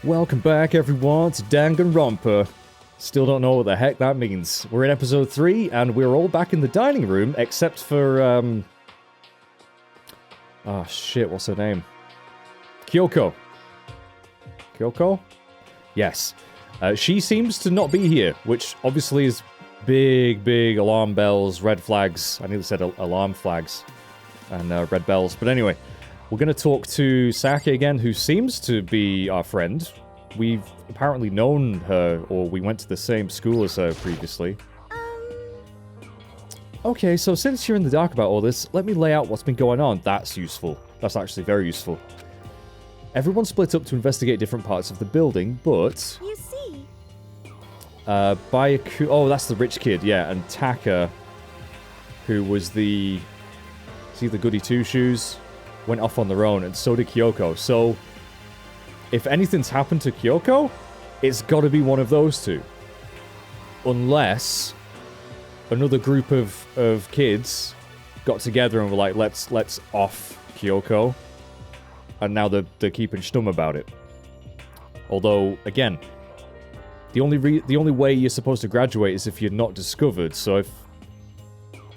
Welcome back, everyone, to Danganronpa. Still don't know what the heck that means. We're in episode 3, and we're all back in the dining room, except for, oh, shit, what's her name? Kyoko. Kyoko? Yes. She seems to not be here, which obviously is big alarm bells, red flags. I nearly said alarm flags and red bells. But anyway, we're going to talk to Sayaka again, who seems to be our friend. We've apparently known her, or we went to the same school as her previously. Okay, so since you're in the dark about all this, let me lay out what's been going on. That's useful. That's actually very useful. Everyone split up to investigate different parts of the building, but... You see? Oh, that's the rich kid, yeah, and Taka, who was the... See the goody two-shoes? Went off on their own, and so did Kyoko. So, if anything's happened to Kyoko, it's got to be one of those two. Unless another group of kids got together and were like, let's off Kyoko. And now they're keeping stum about it. Although, again, the only way you're supposed to graduate is if you're not discovered. So if...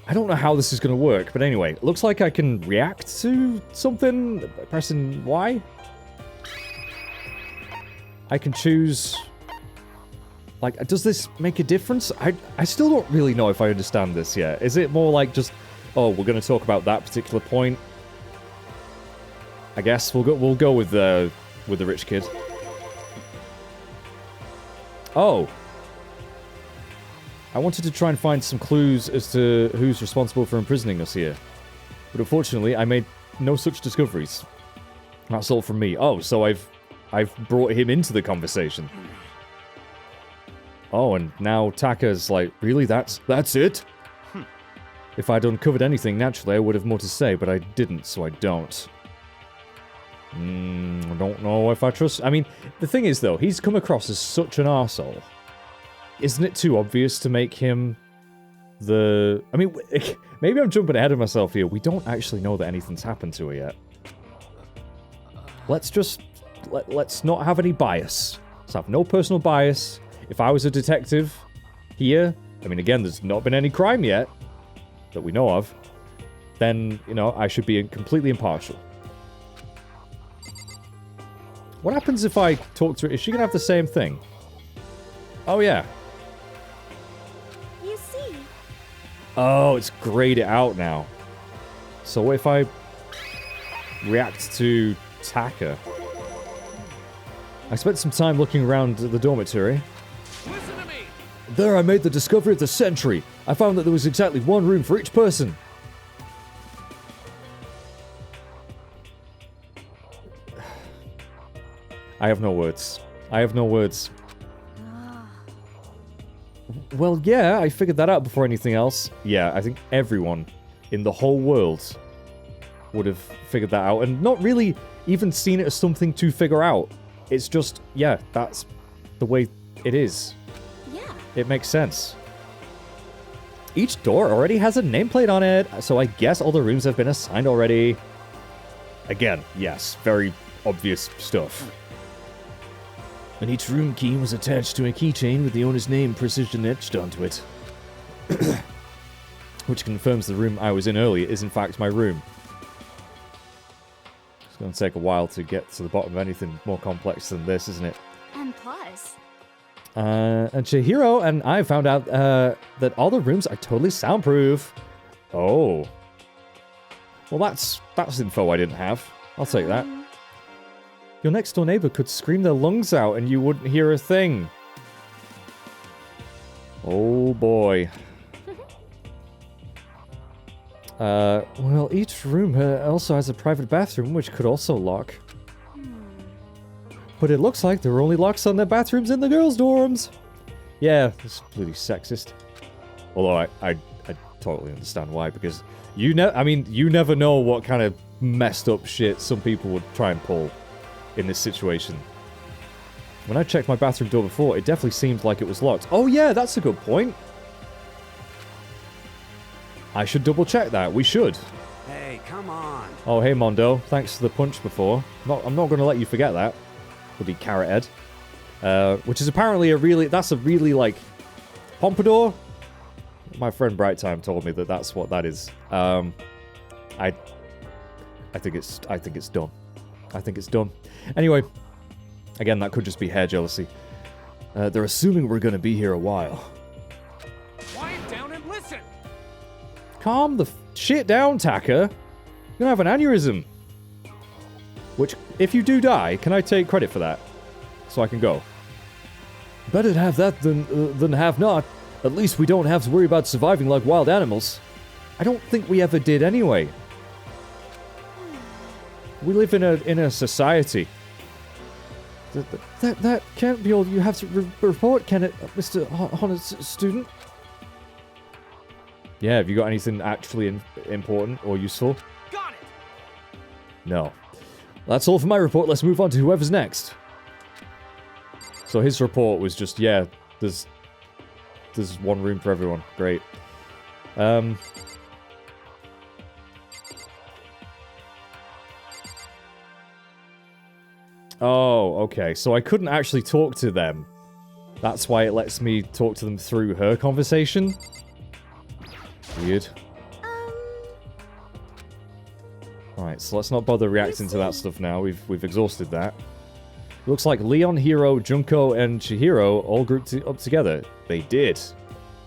I don't know how this is going to work, but anyway, it looks like I can react to something pressing Y. I can choose... Like, does this make a difference? I still don't really know if I understand this yet. Is it more like just, oh, we're going to talk about that particular point? I guess we'll go with the rich kid. Oh. I wanted to try and find some clues as to who's responsible for imprisoning us here. But unfortunately, I made no such discoveries. That's all from me. Oh, so I've brought him into the conversation. Oh, and now Taka's like, really? That's it? If I'd uncovered anything, naturally I would have more to say, but I didn't, so I don't. I don't know if I trust... I mean, the thing is, though, he's come across as such an arsehole. Isn't it too obvious to make him the... I mean, maybe I'm jumping ahead of myself here. We don't actually know that anything's happened to her yet. Let's just... Let's not have any bias. Let's have no personal bias. If I was a detective here, I mean, again, there's not been any crime yet that we know of, then, you know, I should be completely impartial. What happens if I talk to her? Is she going to have the same thing? Oh, yeah. You see? Oh, it's grayed it out now. So what if I react to Taka? I spent some time looking around the dormitory. Listen to me. There I made the discovery of the century. I found that there was exactly one room for each person. I have no words. I have no words. Well, yeah, I figured that out before anything else. Yeah, I think everyone in the whole world would have figured that out and not really even seen it as something to figure out. It's just, yeah, that's the way it is. Yeah. It makes sense. Each door already has a nameplate on it, so I guess all the rooms have been assigned already. Again, yes, very obvious stuff. And each room key was attached to a keychain with the owner's name precision etched onto it. Which confirms the room I was in earlier is in fact my room. It's going to take a while to get to the bottom of anything more complex than this, isn't it? And plus... And Chihiro and I found out that all the rooms are totally soundproof. Oh. Well, that's info I didn't have. I'll take that. Your next door neighbor could scream their lungs out and you wouldn't hear a thing. Oh boy. Well, each room also has a private bathroom, which could also lock. But it looks like there are only locks on the bathrooms in the girls' dorms. Yeah, this is bloody sexist. Although I totally understand why, because you never know what kind of messed up shit some people would try and pull in this situation. When I checked my bathroom door before, it definitely seemed like it was locked. Oh yeah, that's a good point. I should double check that. We should. Hey, come on. Oh, hey Mondo. Thanks for the punch before. I'm not going to let you forget that. Bloody carrot head. Which is apparently that's a really, like, pompadour? My friend Bright Time told me that that's what that is. I think it's done. I think it's done. Anyway, again, that could just be hair jealousy. They're assuming we're gonna be here a while. Quiet down and listen. Calm the shit down, Taka. You're gonna have an aneurysm. Which, if you do die, can I take credit for that? So I can go. Better to have that than have not. At least we don't have to worry about surviving like wild animals. I don't think we ever did anyway. We live in a society. That can't be all you have to report, can it, Mr. Honest student? Yeah, have you got anything actually important or useful? Got it. No. That's all for my report. Let's move on to whoever's next. So his report was just, yeah, there's one room for everyone. Great. Oh, okay. So I couldn't actually talk to them. That's why it lets me talk to them through her conversation. Weird. Alright, so let's not bother reacting to that stuff now. We've exhausted that. Looks like Leon, Hiro, Junko, and Chihiro all grouped up together. They did.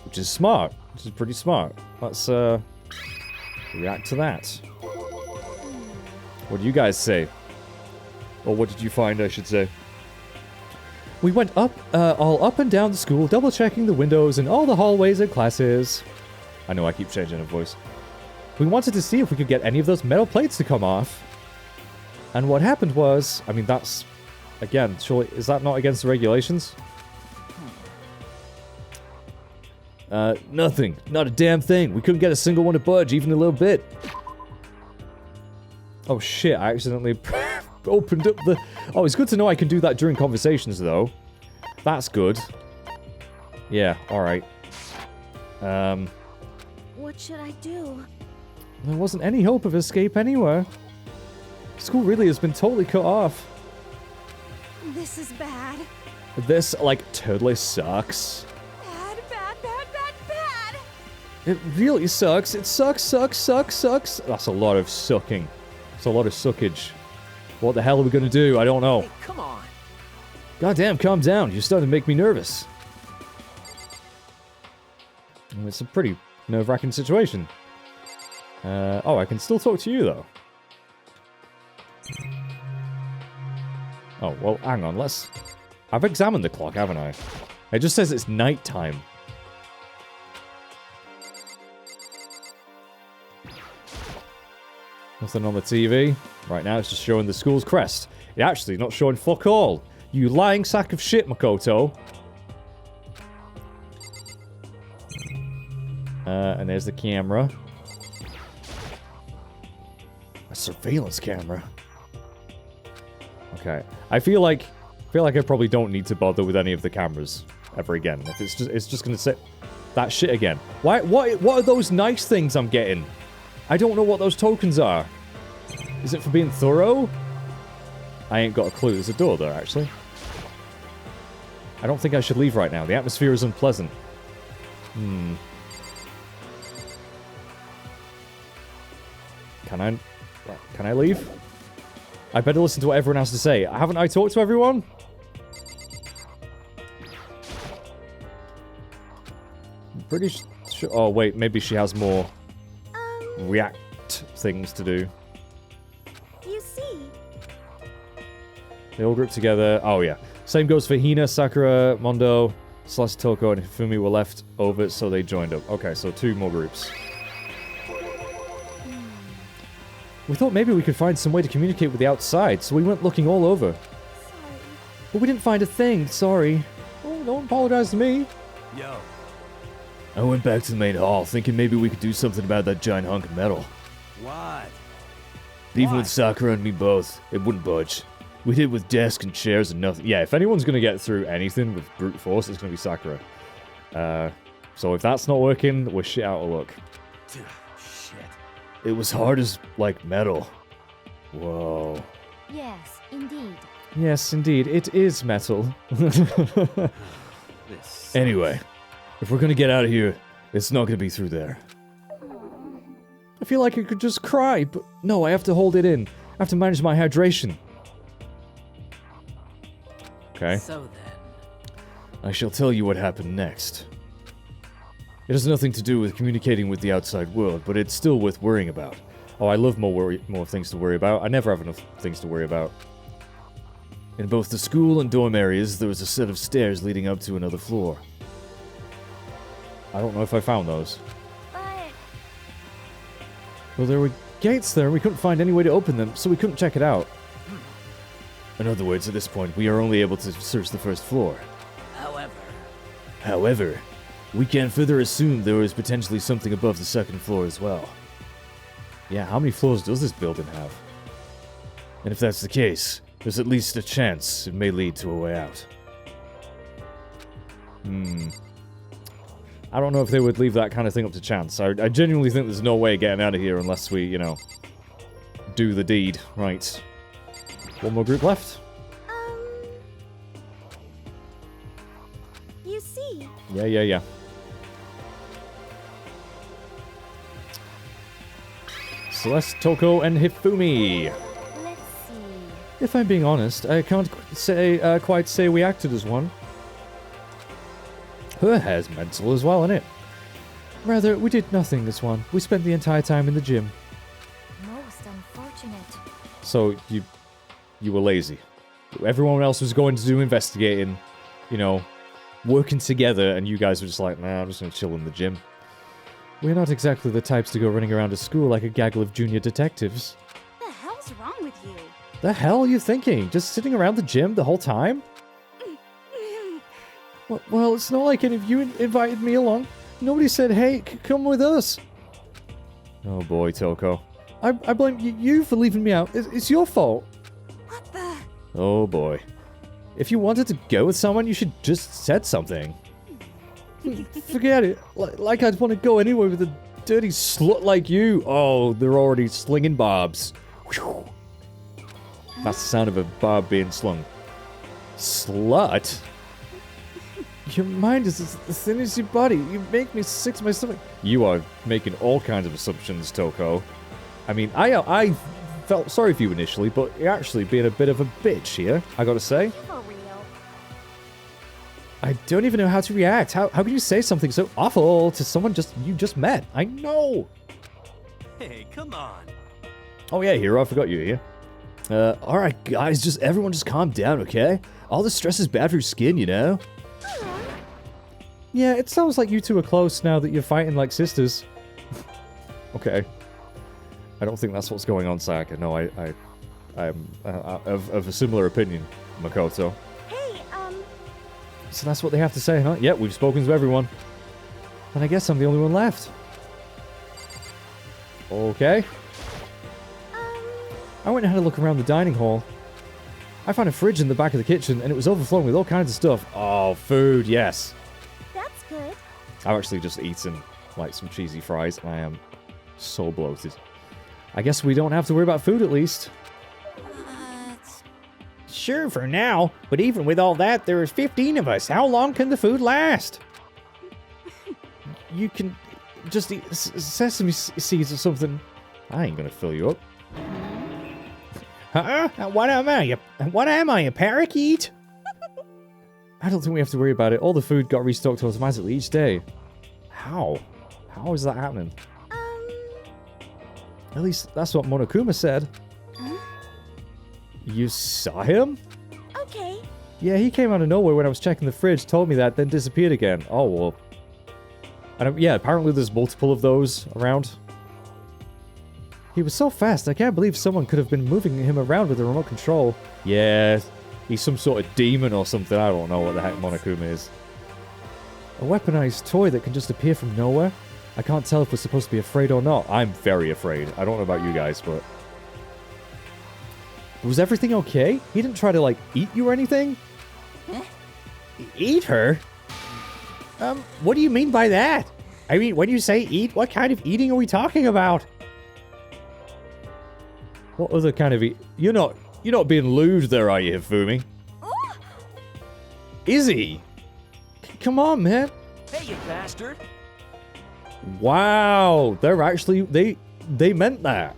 Which is smart. Which is pretty smart. Let's, react to that. What do you guys say? Or what did you find, I should say? We went all up and down the school, double-checking the windows and all the hallways and classes. I know I keep changing the voice. We wanted to see if we could get any of those metal plates to come off. And what happened was... I mean, that's... Again, surely... Is that not against the regulations? Nothing. Not a damn thing. We couldn't get a single one to budge, even a little bit. Oh shit, I accidentally opened up the... Oh, it's good to know I can do that during conversations, though. That's good. Yeah, alright. What should I do? There wasn't any hope of escape anywhere. School really has been totally cut off. This is bad. This, like, totally sucks. Bad, bad, bad, bad, bad. It really sucks. It sucks, sucks, sucks, sucks. That's a lot of sucking. It's a lot of suckage. What the hell are we gonna do? I don't know. Hey, come on. Goddamn, calm down. You're starting to make me nervous. It's a pretty nerve-wracking situation. Oh, I can still talk to you, though. Oh, well, hang on, let's... I've examined the clock, haven't I? It just says it's nighttime. Nothing on the TV. Right now, it's just showing the school's crest. It's actually not showing fuck all. You lying sack of shit, Makoto. And there's the camera. A surveillance camera. Okay. I feel like I probably don't need to bother with any of the cameras ever again. If it's just gonna say that shit again. What are those nice things I'm getting? I don't know what those tokens are. Is it for being thorough? I ain't got a clue. There's a door there, actually. I don't think I should leave right now. The atmosphere is unpleasant. Can I leave? I better listen to what everyone has to say. Haven't I talked to everyone? I'm pretty sure... Oh, wait. Maybe she has more react things to do. You see? They all group together. Oh, yeah. Same goes for Hina, Sakura, Mondo, Celeste, Toko, and Hifumi were left over, so they joined up. Okay, so 2 more groups. We thought maybe we could find some way to communicate with the outside, so we went looking all over. Sorry. But we didn't find a thing, sorry. Oh, don't apologize to me. Yo. I went back to the main hall, thinking maybe we could do something about that giant hunk of metal. What? Even Why? with Sakura and me both, it wouldn't budge. We did it with desks and chairs and nothing. Yeah, if anyone's going to get through anything with brute force, it's going to be Sakura. So if that's not working, we're shit out of luck. Shit. It was hard as, like, metal. Whoa. Yes, indeed. Yes, indeed, it is metal. This. Anyway, if we're gonna get out of here, it's not gonna be through there. I feel like I could just cry, but no, I have to hold it in. I have to manage my hydration. Okay. So then. I shall tell you what happened next. It has nothing to do with communicating with the outside world, but it's still worth worrying about. Oh, I love more things to worry about. I never have enough things to worry about. In both the school and dorm areas, there was a set of stairs leading up to another floor. I don't know if I found those. But Well, there were gates there, and we couldn't find any way to open them, so we couldn't check it out. In other words, at this point, we are only able to search the first floor. However, we can further assume there is potentially something above the second floor as well. Yeah, how many floors does this building have? And if that's the case, there's at least a chance it may lead to a way out. I don't know if they would leave that kind of thing up to chance. I genuinely think there's no way getting out of here unless we, you know, do the deed. Right. One more group left? you see, Yeah. Celeste, Toko, and Hifumi. let's see. If I'm being honest, I can't quite say we acted as one. Her hair's mental as well, isn't it? Rather, we did nothing as one. We spent the entire time in the gym. Most unfortunate. So, you were lazy. Everyone else was going to do investigating, you know, working together, and you guys were just like, nah, I'm just gonna chill in the gym. We're not exactly the types to go running around a school like a gaggle of junior detectives. What the hell's wrong with you? The hell are you thinking? Just sitting around the gym the whole time? Well, it's not like any of you invited me along. Nobody said, hey, come with us. Oh boy, Toko. I blame you for leaving me out. It's your fault. What the? Oh boy. If you wanted to go with someone, you should just said something. Forget it. Like I'd want to go anywhere with a dirty slut like you. Oh, they're already slinging barbs. Whew. That's the sound of a barb being slung. Slut? Your mind is as thin as your body. You make me sick to my stomach. You are making all kinds of assumptions, Toko. I mean, I felt sorry for you initially, but you're actually being a bit of a bitch here, I gotta say. For real. I don't even know how to react. How can you say something so awful to someone you just met? I know. Hey, come on. Oh yeah, Hero, I forgot you were here. Alright guys, everyone just calm down, okay? All the stress is bad for your skin, you know? Yeah, it sounds like you two are close now that you're fighting like sisters. Okay. I don't think that's what's going on, Sayaka. No, I'm of a similar opinion, Makoto. Hey, So that's what they have to say, huh? Yep, we've spoken to everyone. And I guess I'm the only one left. Okay. I went and had a look around the dining hall. I found a fridge in the back of the kitchen, and it was overflowing with all kinds of stuff. Oh, food, yes. that's good. I've actually just eaten, like, some cheesy fries, and I am so bloated. I guess we don't have to worry about food, at least. Sure, for now. But even with all that, there is 15 of us. How long can the food last? You can just eat sesame seeds or something. I ain't gonna fill you up. Huh? What am I, a parakeet? I don't think we have to worry about it. All the food got restocked automatically each day. How? How is that happening? At least that's what Monokuma said. Huh? You saw him? Okay. Yeah, he came out of nowhere when I was checking the fridge, told me that, then disappeared again. Oh, well. Yeah, apparently there's multiple of those around. He was so fast, I can't believe someone could have been moving him around with a remote control. Yeah, he's some sort of demon or something. I don't know what the heck Monokuma is. A weaponized toy that can just appear from nowhere? I can't tell if we're supposed to be afraid or not. I'm very afraid. I don't know about you guys, but... Was everything okay? He didn't try to, like, eat you or anything? Huh? Eat her? What do you mean by that? I mean, when you say eat, what kind of eating are we talking about? What other kind of eat? You're not You're not being lewd there, are you, Hifumi? Ooh. Is he? Come on, man. Hey, you bastard! Wow, they're actually, they meant that.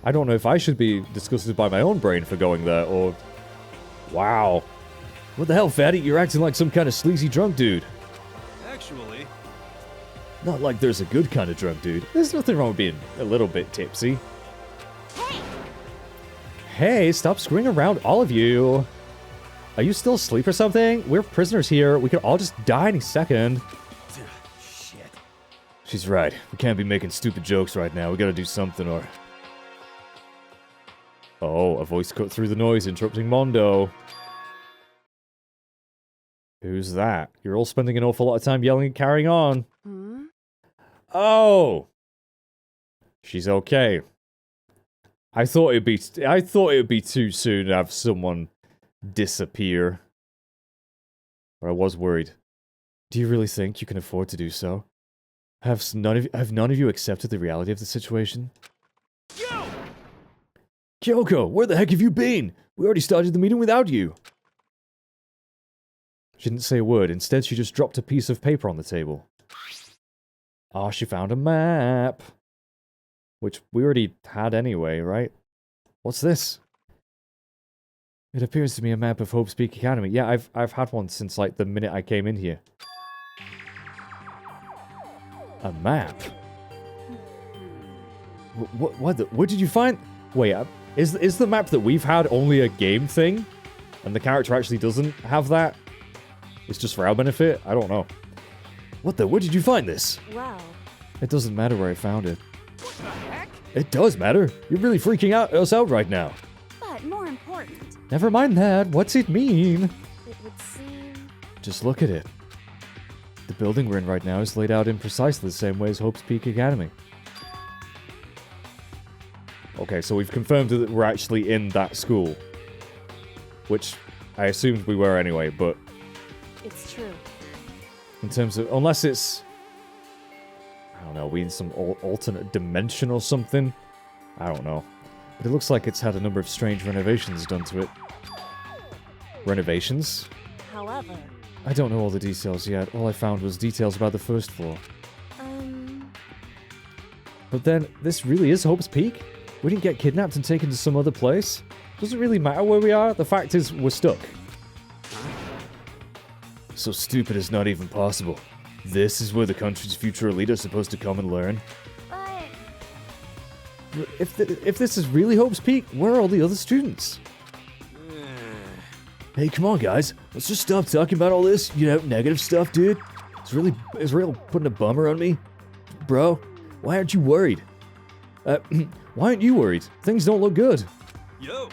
I don't know if I should be disgusted by my own brain for going there, or... Wow. What the hell, fatty? You're acting like some kind of sleazy drunk dude. Actually, Not like there's a good kind of drunk dude. There's nothing wrong with being a little bit tipsy. Hey. Hey, stop screwing around, all of you. Are you still asleep or something? We're prisoners here. We could all just die any second. shit. She's right. We can't be making stupid jokes right now. We gotta do something or... Oh, a voice cut through the noise, interrupting Mondo. Who's that? You're all spending an awful lot of time yelling and carrying on. Hmm? Oh! She's okay. I thought it'd be too soon to have someone disappear. But I was worried. Do you really think you can afford to do so? Have none of you accepted the reality of the situation? Yo! Kyoko, where the heck have you been? We already started the meeting without you. She didn't say a word. Instead, she just dropped a piece of paper on the table. Ah, she found a map. Which we already had anyway, right? What's this? It appears to be a map of Hope's Peak Academy. Yeah, I've had one since like the minute I came in here. A map? What did you find? Wait, is the map that we've had only a game thing? And the character actually doesn't have that? It's just for our benefit? I don't know. Where did you find this? Well. It doesn't matter where I found it. What the heck? It does matter. You're really freaking us out right now. But more important, Never mind that. What's it mean? it would seem. Just look at it. The building we're in right now is laid out in precisely the same way as Hope's Peak Academy. Okay, so we've confirmed that we're actually in that school. Which I assumed we were anyway, but It's true. in terms of... Unless it's... I don't know, we in some alternate dimension or something? I don't know. But it looks like it's had a number of strange renovations done to it. Renovations? However, I don't know all the details yet. All I found was details about the first floor. But then, this really is Hope's Peak? We didn't get kidnapped and taken to some other place? Doesn't really matter where we are. The fact is, we're stuck. So stupid is not even possible. This is where the country's future elite are supposed to come and learn. but If this is really Hope's Peak, where are all the other students? Hey, come on, guys. Let's just stop talking about all this, negative stuff, dude. It's real putting a bummer on me. Bro, why aren't you worried? Why aren't you worried? Things don't look good. Yo!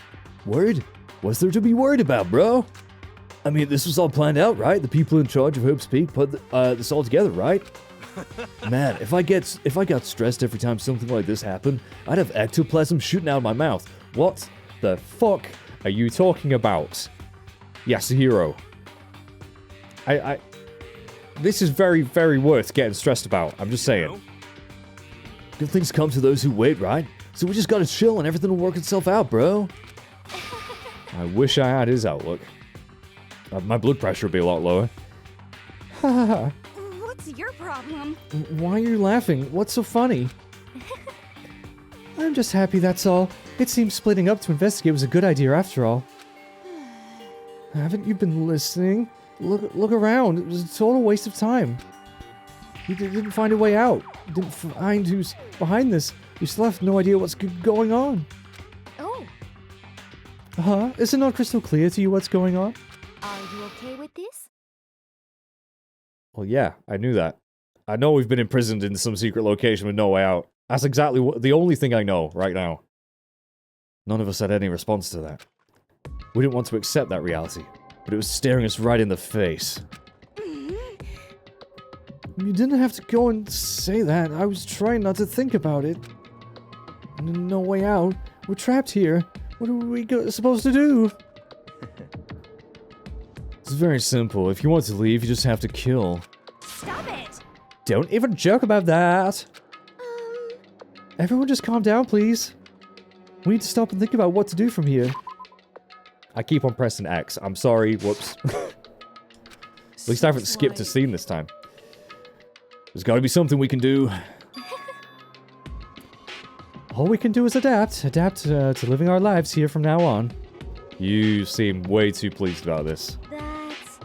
Worried? What's there to be worried about, bro? I mean, this was all planned out, right? The people in charge of Hope's Peak put this all together, right? Man, if I got stressed every time something like this happened, I'd have ectoplasm shooting out of my mouth. What the fuck are you talking about? Yasuhiro. This is very, very worth getting stressed about. I'm just saying. Good things come to those who wait, right? So we just gotta chill and everything will work itself out, bro. I wish I had his outlook. My blood pressure would be a lot lower. what's your problem? Why are you laughing? What's so funny? I'm just happy, that's all. It seems splitting up to investigate was a good idea after all. Haven't you been listening? Look around. It was a total waste of time. You didn't find a way out. You didn't find who's behind this. You still have no idea what's going on. Oh, Huh? Is it not crystal clear to you what's going on? are you okay with this? Well, yeah, I knew that. I know we've been imprisoned in some secret location with no way out. That's exactly the only thing I know right now. None of us had any response to that. We didn't want to accept that reality, but it was staring us right in the face. You didn't have to go and say that. I was trying not to think about it. No way out. We're trapped here. What are we supposed to do? It's very simple. If you want to leave, you just have to kill. Stop it! Don't even joke about that. Everyone just calm down, please. We need to stop and think about what to do from here. I keep on pressing X. I'm sorry. Whoops. At least I haven't skipped a scene this time. There's got to be something we can do. All we can do is adapt. Adapt to living our lives here from now on. You seem way too pleased about this. That's...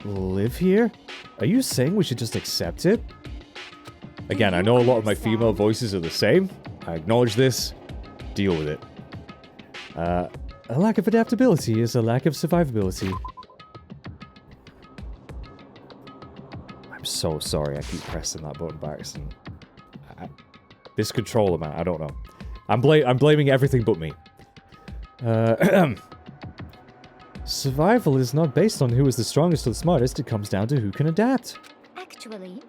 Live here? Are you saying we should just accept it? Again, I know a lot of my female voices are the same. I acknowledge this. Deal with it. A lack of adaptability is a lack of survivability. I'm so sorry I keep pressing that button by accident. This controller, man, I don't know. I'm blaming everything but me. Survival is not based on who is the strongest or the smartest, it comes down to who can adapt. Actually...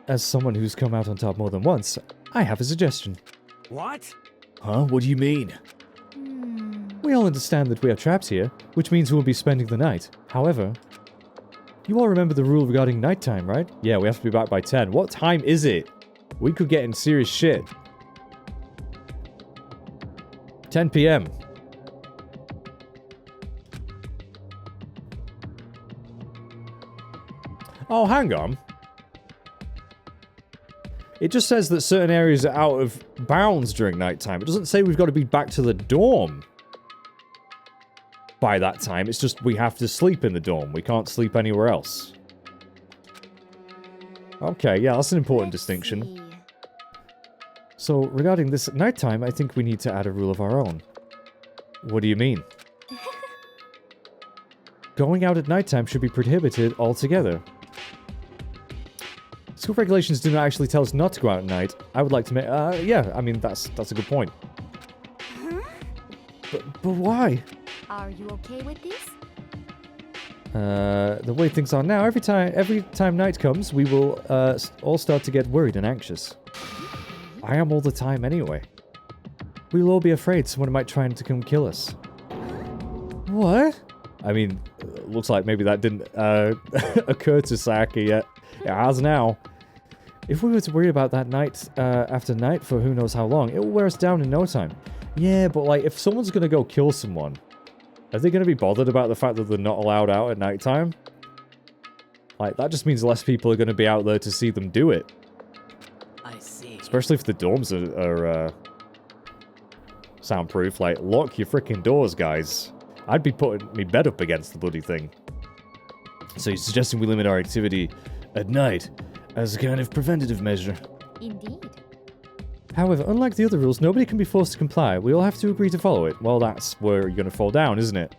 As someone who's come out on top more than once, I have a suggestion. What? Huh? What do you mean? We all understand that we are trapped here, which means we'll be spending the night. However, you all remember the rule regarding nighttime, right? Yeah, we have to be back by 10. What time is it? We could get in serious shit. 10 p.m. Oh, hang on. It just says that certain areas are out of bounds during nighttime. It doesn't say we've got to be back to the dorm by that time. It's just we have to sleep in the dorm. We can't sleep anywhere else. Okay, yeah, that's an important distinction. So, regarding this at nighttime, I think we need to add a rule of our own. What do you mean? Going out at nighttime should be prohibited altogether. School regulations do not actually tell us not to go out at night. I would like to make... yeah, I mean, that's a good point. Huh? But why? Are you okay with this? The way things are now, every time night comes, we will all start to get worried and anxious. I am all the time anyway. We'll all be afraid someone might try to come kill us. What? I mean, looks like maybe that didn't occur to Sayaka yet. It has now. If we were to worry about that night after night for who knows how long, it will wear us down in no time. Yeah, but like, if someone's gonna go kill someone, are they gonna be bothered about the fact that they're not allowed out at nighttime? Like, that just means less people are gonna be out there to see them do it. I see. Especially if the dorms are soundproof. Like, lock your freaking doors, guys. I'd be putting me bed up against the bloody thing. So you're suggesting we limit our activity at night as a kind of preventative measure. Indeed. However, unlike the other rules, nobody can be forced to comply. We all have to agree to follow it. Well, that's where you're going to fall down, isn't it?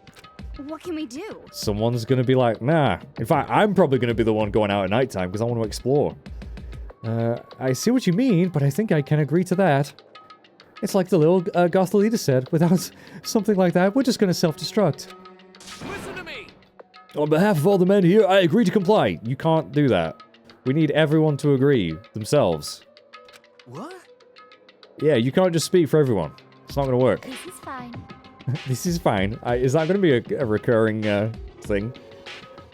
What can we do? Someone's going to be like, nah. In fact, I'm probably going to be the one going out at nighttime because I want to explore. I see what you mean, but I think I can agree to that. It's like the little goth leader said, without something like that, we're just going to self-destruct. Listen to me. On behalf of all the men here, I agree to comply. You can't do that. We need everyone to agree themselves. What? Yeah, you can't just speak for everyone. It's not going to work. This is fine. This is fine. Is that going to be a recurring thing?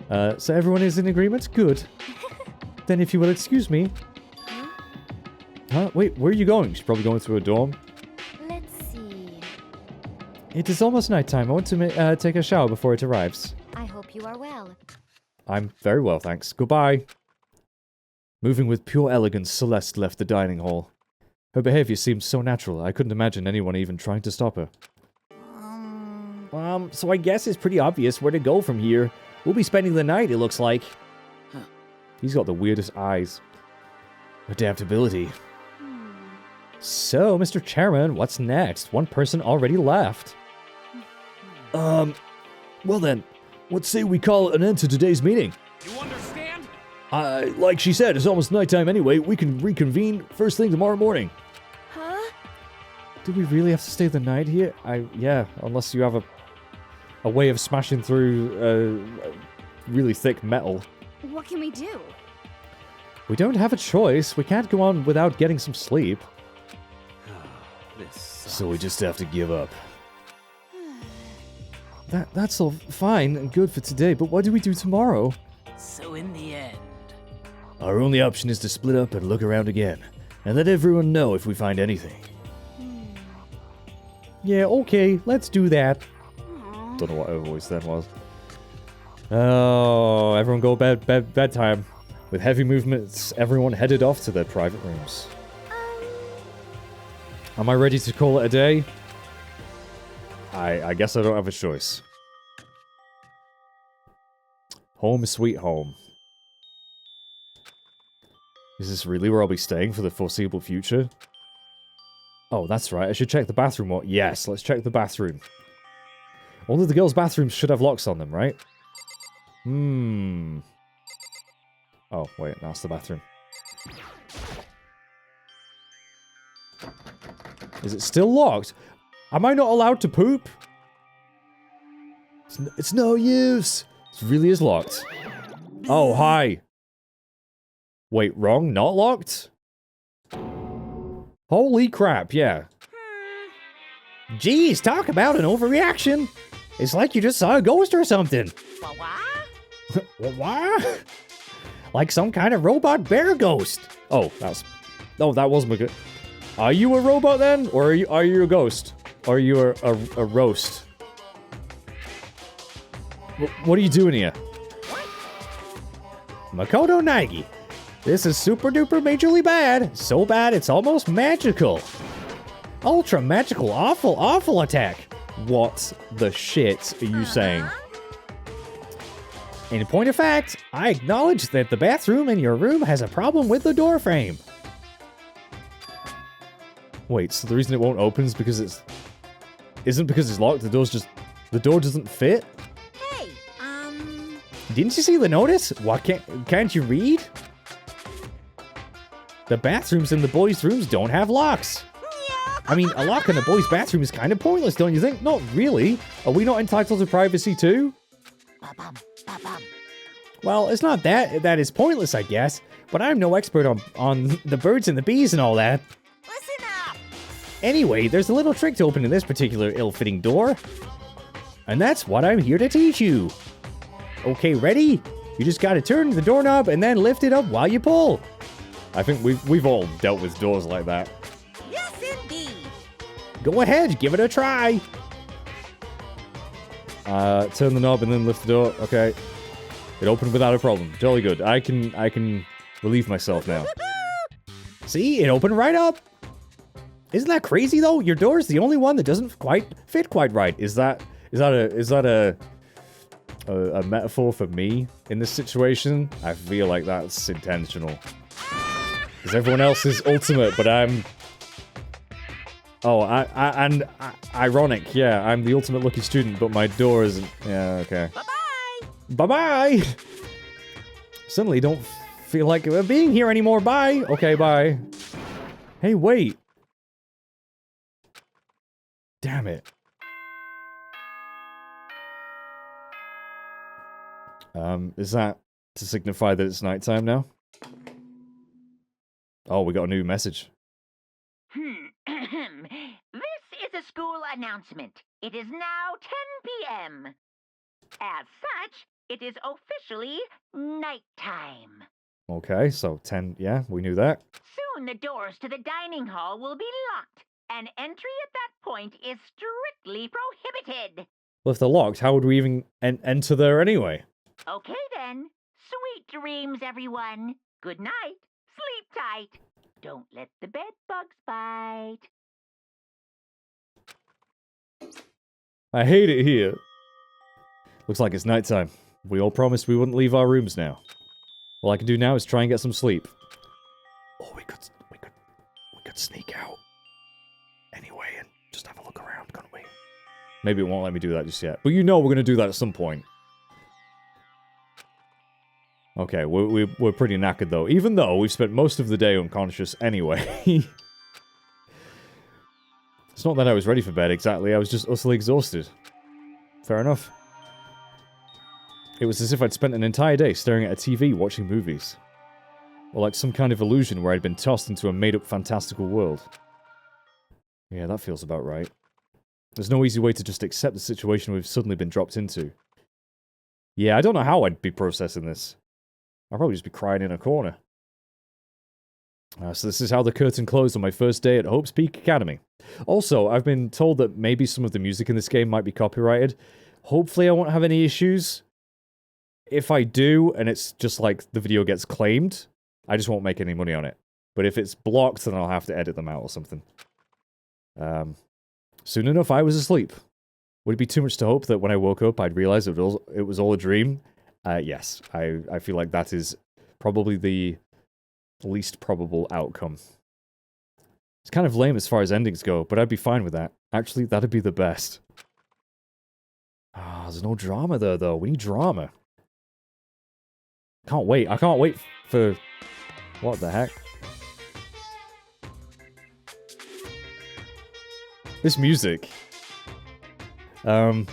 So everyone is in agreement? Good. Then if you will excuse me. Huh? Wait, where are you going? She's probably going through a dorm. Let's see. It is almost nighttime. I want to take a shower before it arrives. I hope you are well. I'm very well, thanks. Goodbye. Moving with pure elegance, Celeste left the dining hall. Her behavior seemed so natural, I couldn't imagine anyone even trying to stop her. So I guess it's pretty obvious where to go from here. We'll be spending the night, it looks like. Huh. He's got the weirdest eyes. Adaptability. So, Mr. Chairman, what's next? One person already left. Well then, let's say we call an end to today's meeting. You understand? Like she said, it's almost nighttime anyway. We can reconvene first thing tomorrow morning. Huh? Do we really have to stay the night here? Yeah, unless you have a way of smashing through really thick metal. What can we do? We don't have a choice. We can't go on without getting some sleep. This sucks. So we just have to give up. That's all fine and good for today, but what do we do tomorrow? So in the end... Our only option is to split up and look around again, and let everyone know if we find anything. Yeah, okay, let's do that. Aw. Don't know what her voice then was. Oh, everyone go bedtime. With heavy movements, everyone headed off to their private rooms. Am I ready to call it a day? I guess I don't have a choice. Home sweet home. Is this really where I'll be staying for the foreseeable future? Oh, that's right. I should check the bathroom. Yes, let's check the bathroom. All of the girls' bathrooms should have locks on them, right? Oh, wait, that's the bathroom. Is it still locked? Am I not allowed to poop? It's no use. It really is locked. Oh, hi. Wait, wrong? Not locked? Holy crap, yeah. Geez, talk about an overreaction. It's like you just saw a ghost or something. What? Like some kind of robot bear ghost. Oh, that was my good. Are you a robot then? Or are you a ghost? Or are you a roast? What are you doing here? Makoto Nagi. This is super duper majorly bad. So bad it's almost magical. Ultra magical awful attack. What the shit are you saying? In point of fact, I acknowledge that the bathroom in your room has a problem with the door frame. Wait, so the reason it won't open is because isn't because it's locked, the door doesn't fit? Hey, Didn't you see the notice? What, can't you read? The bathrooms in the boys' rooms don't have locks. I mean, a lock in a boys' bathroom is kind of pointless, don't you think? Not really. Are we not entitled to privacy too? Well, it's not that is pointless, I guess. But I'm no expert on the birds and the bees and all that. listen up. Anyway, there's a little trick to opening this particular ill-fitting door. And that's what I'm here to teach you. Okay, ready? You just gotta turn the doorknob and then lift it up while you pull. I think we've all dealt with doors like that. Yes, indeed. Go ahead, give it a try. Turn the knob and then lift the door. Okay. It opened without a problem. Jolly good. I can relieve myself now. See? It opened right up. Isn't that crazy though? Your door is the only one that doesn't quite fit quite right. Is that a metaphor for me in this situation? I feel like that's intentional. Because everyone else is ultimate, but I'm... Oh, ironic, yeah, I'm the ultimate lucky student, but my door isn't... Yeah, okay. Bye-bye. Bye-bye! Suddenly don't feel like being here anymore, bye! Okay, bye. Hey, wait. Damn it. Is that to signify that it's nighttime now? Oh, we got a new message. This is a school announcement. It is now 10 p.m. As such, it is officially nighttime. Okay, so 10, yeah, we knew that. Soon the doors to the dining hall will be locked, and entry at that point is strictly prohibited. Well, if they're locked, how would we even enter there anyway? Okay then. Sweet dreams, everyone. Good night. Sleep tight. Don't let the bed bugs bite. I hate it here. Looks like it's nighttime. We all promised we wouldn't leave our rooms now. All I can do now is try and get some sleep. Or we could sneak out anyway and just have a look around, couldn't we? Maybe it won't let me do that just yet. But you know we're gonna do that at some point. Okay, we're pretty knackered though. Even though we've spent most of the day unconscious anyway. It's not that I was ready for bed exactly, I was just utterly exhausted. Fair enough. It was as if I'd spent an entire day staring at a TV watching movies. Or like some kind of illusion where I'd been tossed into a made-up fantastical world. Yeah, that feels about right. There's no easy way to just accept the situation we've suddenly been dropped into. Yeah, I don't know how I'd be processing this. I'd probably just be crying in a corner. So this is how the curtain closed on my first day at Hope's Peak Academy. Also, I've been told that maybe some of the music in this game might be copyrighted. Hopefully I won't have any issues. If I do, and it's just like the video gets claimed, I just won't make any money on it. But if it's blocked, then I'll have to edit them out or something. Soon enough, I was asleep. Would it be too much to hope that when I woke up, I'd realize it was all a dream? Yes, I feel like that is probably the least probable outcome. It's kind of lame as far as endings go, but I'd be fine with that. Actually, that'd be the best. Ah, there's no drama there, though. We need drama. Can't wait. I can't wait for... What the heck? This music. In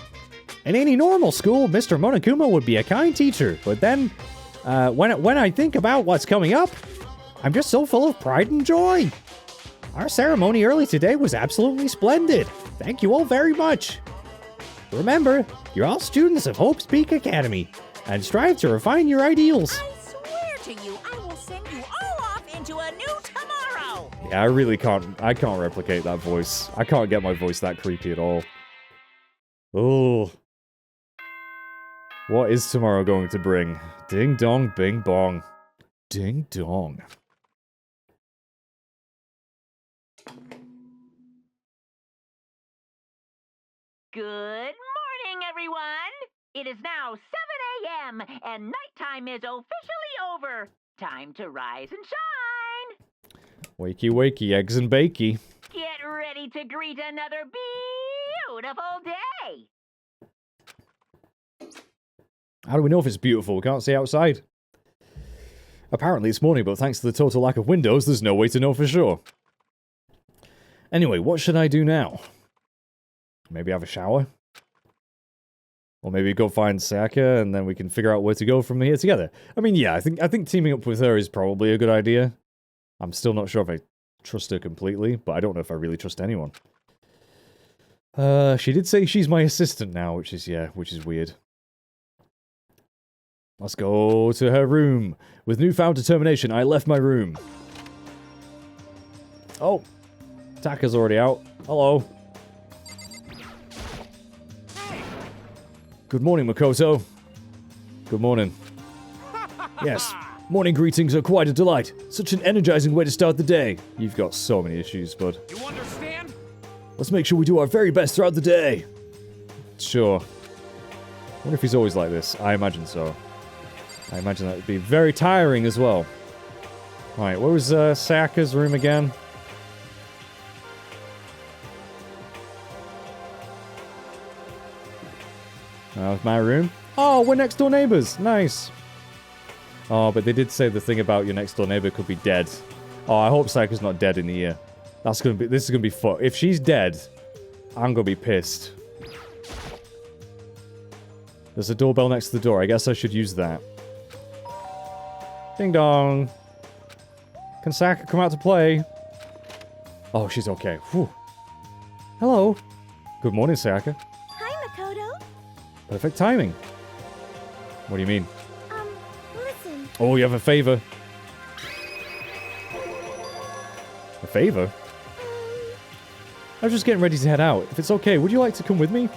any normal school, Mr. Monokuma would be a kind teacher, but then, when I think about what's coming up, I'm just so full of pride and joy. Our ceremony early today was absolutely splendid. Thank you all very much. Remember, you're all students of Hope's Peak Academy, and strive to refine your ideals. I swear to you, I will send you all off into a new tomorrow. Yeah, I can't replicate that voice. I can't get my voice that creepy at all. Oh. What is tomorrow going to bring? Ding dong, bing bong. Ding dong. Good morning, everyone! It is now 7 a.m., and nighttime is officially over. Time to rise and shine! Wakey wakey, eggs and bakey. Get ready to greet another beautiful day! How do we know if it's beautiful? We can't see outside. Apparently it's morning, but thanks to the total lack of windows, there's no way to know for sure. Anyway, what should I do now? Maybe have a shower? Or maybe go find Sayaka, and then we can figure out where to go from here together. I mean, yeah, I think teaming up with her is probably a good idea. I'm still not sure if I trust her completely, but I don't know if I really trust anyone. She did say she's my assistant now, which is weird. Let's go to her room. With newfound determination, I left my room. Oh, Taka's already out. Hello. Good morning, Makoto. Good morning. Yes, morning greetings are quite a delight. Such an energizing way to start the day. You've got so many issues, bud. You understand? Let's make sure we do our very best throughout the day. Sure. I wonder if he's always like this. I imagine so. I imagine that would be very tiring as well. Alright, where was Sayaka's room again? That was my room. Oh, we're next door neighbors. Nice. Oh, but they did say the thing about your next door neighbor could be dead. Oh, I hope Sayaka's not dead in the year. This is gonna be fun. If she's dead, I'm gonna be pissed. There's a doorbell next to the door. I guess I should use that. Ding dong. Can Sayaka come out to play? Oh, she's okay. Whew. Hello. Good morning, Sayaka. Hi, Makoto. Perfect timing. What do you mean? Listen. Oh, you have a favor. A favor? I was just getting ready to head out. If it's okay, would you like to come with me?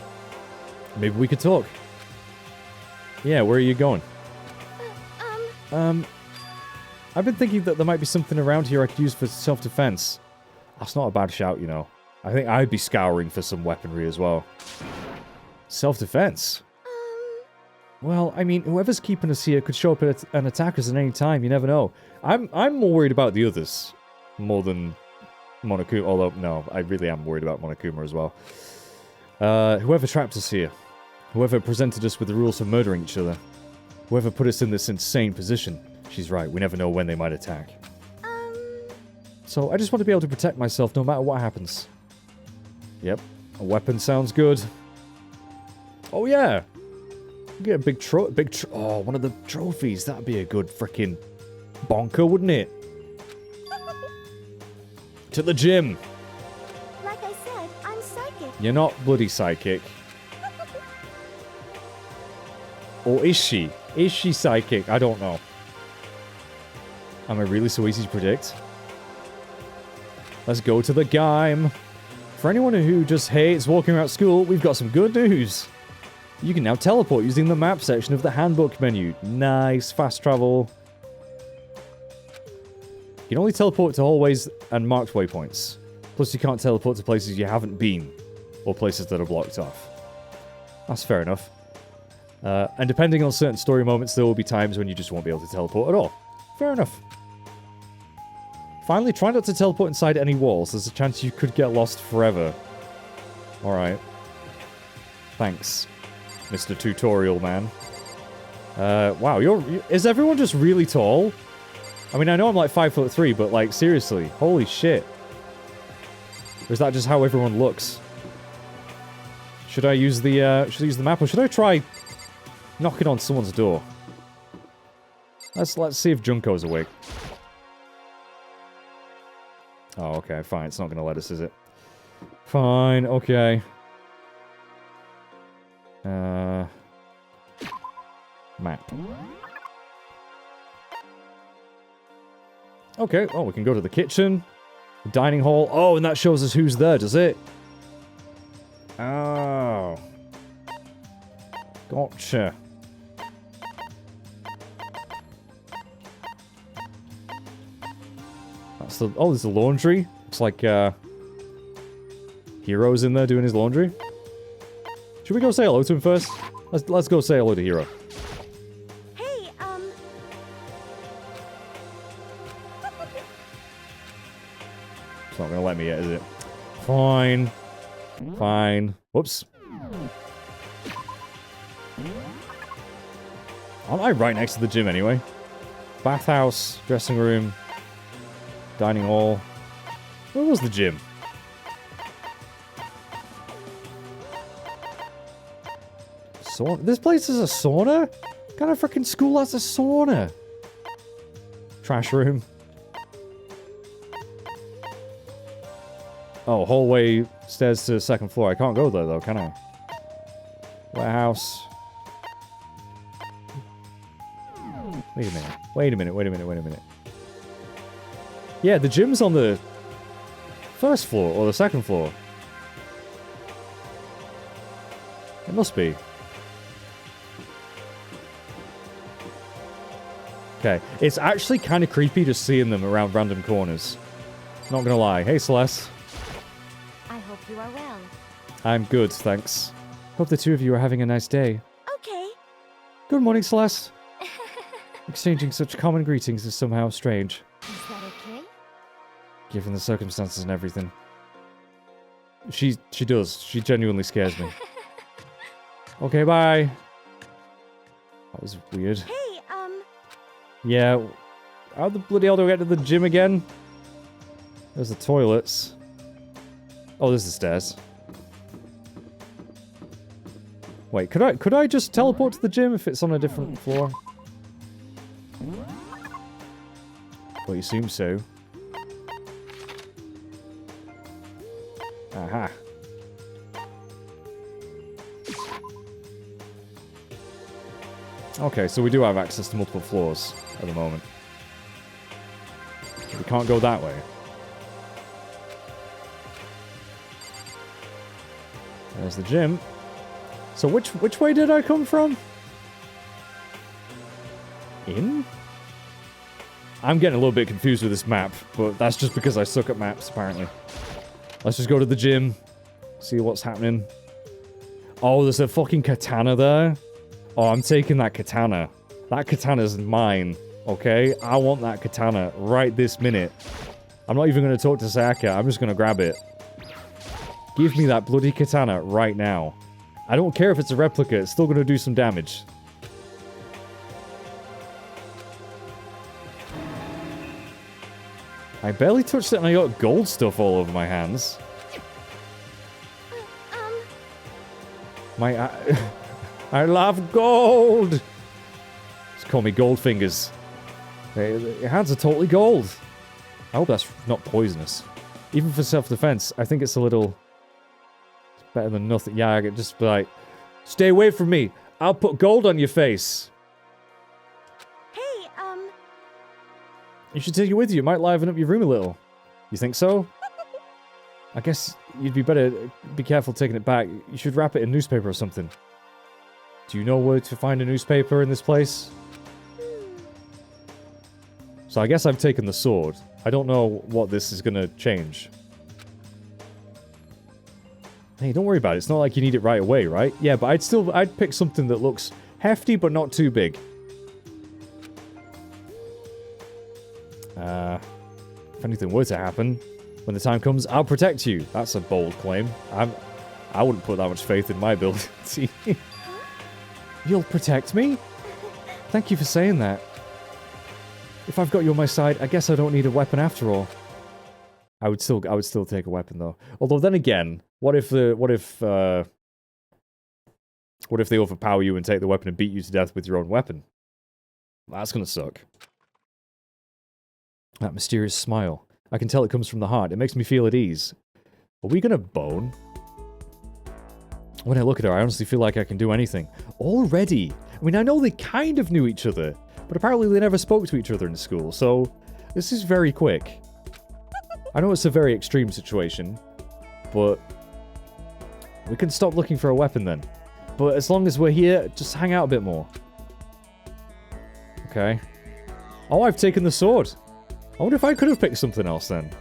Maybe we could talk. Yeah, where are you going? I've been thinking that there might be something around here I could use for self-defense. That's not a bad shout, you know. I think I'd be scouring for some weaponry as well. Self-defense? Well, I mean, whoever's keeping us here could show up and attack us at any time, you never know. I'm more worried about the others. More than Monokuma, although, no, I really am worried about Monokuma as well. Whoever trapped us here. Whoever presented us with the rules for murdering each other. Whoever put us in this insane position. She's right, we never know when they might attack. So I just want to be able to protect myself no matter what happens. Yep, a weapon sounds good. Oh yeah! Get a big oh, one of the trophies. That'd be a good freaking bonker, wouldn't it? To the gym! Like I said, I'm psychic. You're not bloody psychic. Or is she? Is she psychic? I don't know. Am I really so easy to predict? Let's go to the game. For anyone who just hates walking around school, we've got some good news. You can now teleport using the map section of the handbook menu. Nice, fast travel. You can only teleport to hallways and marked waypoints. Plus you can't teleport to places you haven't been, or places that are blocked off. That's fair enough. And depending on certain story moments, there will be times when you just won't be able to teleport at all. Fair enough. Finally, try not to teleport inside any walls. There's a chance you could get lost forever. Alright. Thanks, Mr. Tutorial Man. Wow, is everyone just really tall? I mean, I know I'm like 5'3", but like, seriously, holy shit. Or is that just how everyone looks? Should I use the map, or should I try knocking on someone's door? Let's see if Junko's awake. Oh, okay, fine. It's not gonna let us, is it? Fine, okay. Map. Okay, oh, we can go to the kitchen. The dining hall. Oh, and that shows us who's there, does it? Oh. Gotcha. That's the... Oh, there's the laundry. Looks like, Hero's in there doing his laundry. Should we go say hello to him first? Let's go say hello to Hero. Hey, It's not gonna let me yet, is it? Fine. Fine. Whoops. Aren't I right next to the gym anyway? Bathhouse, dressing room, dining hall. Where was the gym? Sauna? This place is a sauna? What kind of freaking school has a sauna? Trash room. Oh, hallway, stairs to the second floor. I can't go there though, can I? Warehouse. Wait a minute. Wait a minute, wait a minute, wait a minute. Yeah, the gym's on the first floor, or the second floor. It must be. Okay, it's actually kind of creepy just seeing them around random corners. Not gonna lie. Hey, Celeste. I hope you are well. I'm good, thanks. Hope the two of you are having a nice day. Okay. Good morning, Celeste. Exchanging such common greetings is somehow strange. Is that okay? Given the circumstances and everything. She does. She genuinely scares me. Okay, bye. That was weird. Hey, Yeah. How the bloody hell do I get to the gym again? There's the toilets. Oh, there's the stairs. Wait, could I just teleport to the gym if it's on a different floor? Well, you seem so. Aha. Okay, so we do have access to multiple floors at the moment. We can't go that way. There's the gym. So which way did I come from? In? I'm getting a little bit confused with this map, but that's just because I suck at maps, apparently. Let's just go to the gym. See what's happening. Oh, there's a fucking katana there. Oh, I'm taking that katana. That katana's mine, okay? I want that katana right this minute. I'm not even going to talk to Sayaka. I'm just going to grab it. Give me that bloody katana right now. I don't care if it's a replica. It's still going to do some damage. I barely touched it and I got gold stuff all over my hands. I love gold! Just call me Goldfingers. Your hands are totally gold. I hope that's not poisonous. Even for self-defense, I think it's a little... It's better than nothing. Yeah, I could just be like, stay away from me. I'll put gold on your face. hey, You should take it with you. It might liven up your room a little. You think so? I guess you'd be better be careful taking it back. You should wrap it in newspaper or something. Do you know where to find a newspaper in this place? So I guess I've taken the sword. I don't know what this is gonna change. Hey, don't worry about it. It's not like you need it right away, right? Yeah, but I'd pick something that looks hefty but not too big. If anything were to happen, when the time comes, I'll protect you. That's a bold claim. I wouldn't put that much faith in my ability. You'll protect me? Thank you for saying that. If I've got you on my side, I guess I don't need a weapon after all. I would still take a weapon though. Although then again, what if they overpower you and take the weapon and beat you to death with your own weapon? That's gonna suck. That mysterious smile. I can tell it comes from the heart. It makes me feel at ease. Are we gonna bone? When I look at her, I honestly feel like I can do anything. Already! I mean, I know they kind of knew each other, but apparently they never spoke to each other in school, so this is very quick. I know it's a very extreme situation, but we can stop looking for a weapon then. But as long as we're here, just hang out a bit more. Okay. Oh, I've taken the sword. I wonder if I could have picked something else then.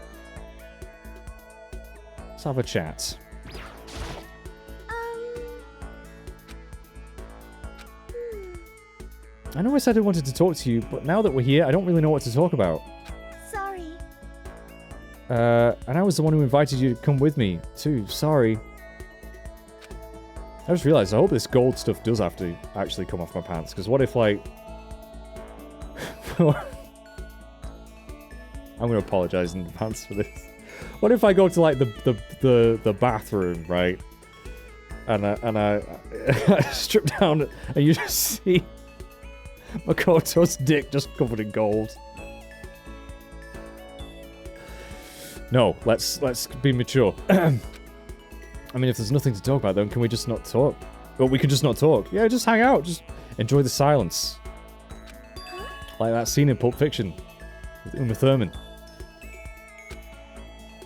Let's have a chat. I know I said I wanted to talk to you, but now that we're here, I don't really know what to talk about. Sorry. And I was the one who invited you to come with me, too. Sorry. I just realized, I hope this gold stuff does have to actually come off my pants, because what if, like... I'm going to apologize in advance for this. What if I go to, like, the bathroom, right? And I strip down and you just see Makoto's dick just covered in gold. No, let's be mature. I mean, if there's nothing to talk about, then can we just not talk? Well, we can just not talk. Yeah, just hang out. Just enjoy the silence. Like that scene in Pulp Fiction with Uma Thurman.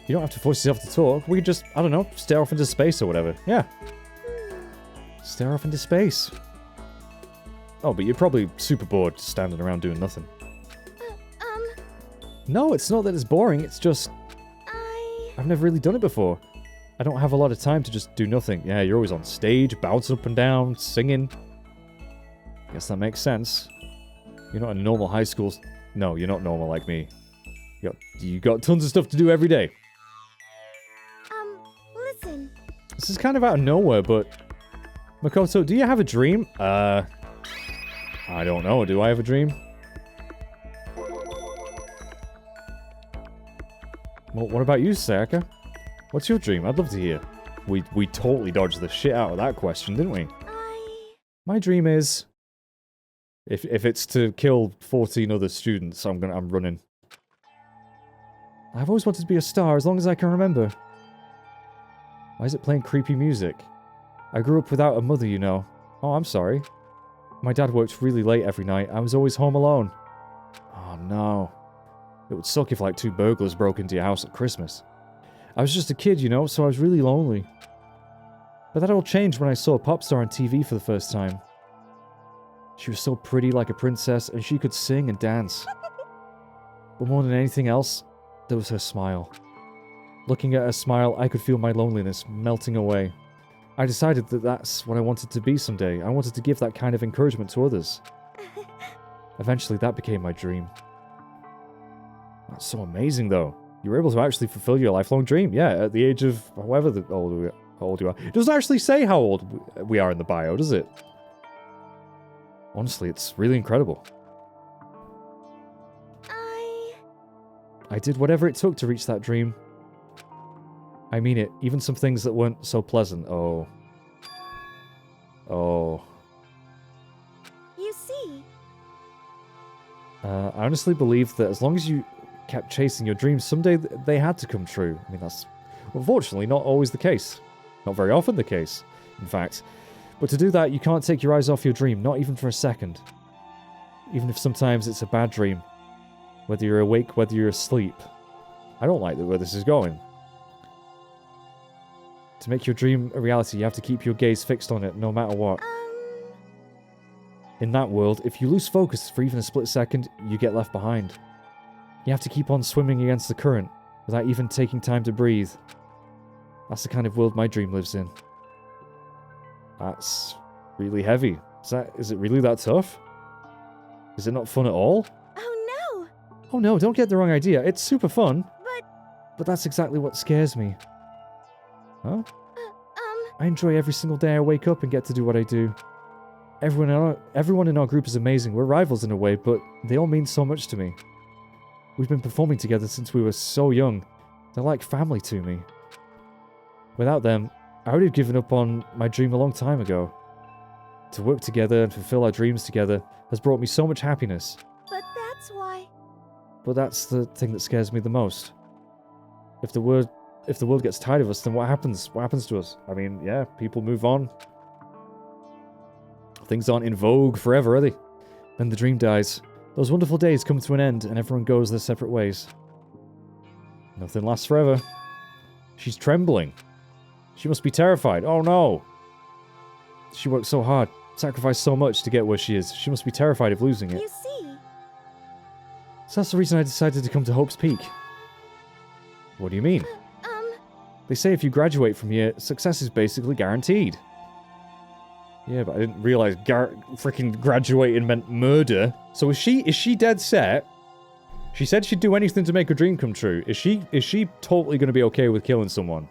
You don't have to force yourself to talk. We could just, I don't know, stare off into space or whatever. Yeah. Stare off into space. Oh, but you're probably super bored standing around doing nothing. No, it's not that it's boring. It's just... I've never really done it before. I don't have a lot of time to just do nothing. Yeah, you're always on stage, bouncing up and down, singing. Guess that makes sense. You're not a normal high school... No, you're not normal like me. You got tons of stuff to do every day. Listen. This is kind of out of nowhere, but... Makoto, do you have a dream? I don't know. Do I have a dream? Well, what about you, Sayaka? What's your dream? I'd love to hear. We totally dodged the shit out of that question, didn't we? My dream is... If it's to kill 14 other students, I'm running. I've always wanted to be a star as long as I can remember. Why is it playing creepy music? I grew up without a mother, you know. Oh, I'm sorry. My dad worked really late every night. I was always home alone. Oh, no. It would suck if, like, 2 burglars broke into your house at Christmas. I was just a kid, you know, so I was really lonely. But that all changed when I saw a pop star on TV for the first time. She was so pretty, like a princess, and she could sing and dance. But more than anything else, there was her smile. Looking at her smile, I could feel my loneliness melting away. I decided that that's what I wanted to be someday. I wanted to give that kind of encouragement to others. Eventually, that became my dream. That's so amazing, though. You were able to actually fulfill your lifelong dream. Yeah, at the age of however old you are. It doesn't actually say how old we are in the bio, does it? Honestly, it's really incredible. I did whatever it took to reach that dream. I mean it, even some things that weren't so pleasant. Oh. Oh. You see. I honestly believe that as long as you kept chasing your dreams, someday they had to come true. I mean, that's unfortunately not always the case. Not very often the case, in fact. But to do that, you can't take your eyes off your dream, not even for a second. Even if sometimes it's a bad dream. Whether you're awake, whether you're asleep. I don't like where this is going. To make your dream a reality, you have to keep your gaze fixed on it, no matter what. In that world, if you lose focus for even a split second, you get left behind. You have to keep on swimming against the current, without even taking time to breathe. That's the kind of world my dream lives in. That's really heavy. Is it really that tough? Is it not fun at all? Oh no! Oh no, don't get the wrong idea. It's super fun. But that's exactly what scares me. Huh? I enjoy every single day I wake up and get to do what I do. Everyone in our group is amazing. We're rivals in a way, but they all mean so much to me. We've been performing together since we were so young. They're like family to me. Without them, I would have given up on my dream a long time ago. To work together and fulfill our dreams together has brought me so much happiness. But that's why... But that's the thing that scares me the most. If the world gets tired of us, then what happens? What happens to us? I mean, yeah, people move on. Things aren't in vogue forever, are they? Then the dream dies. Those wonderful days come to an end and everyone goes their separate ways. Nothing lasts forever. She's trembling. She must be terrified. Oh no! She worked so hard, sacrificed so much to get where she is. She must be terrified of losing it. You see... So that's the reason I decided to come to Hope's Peak. What do you mean? They say if you graduate from here, success is basically guaranteed. Yeah, but I didn't realize freaking graduating meant murder. So is she dead set? She said she'd do anything to make her dream come true. Is she totally going to be okay with killing someone?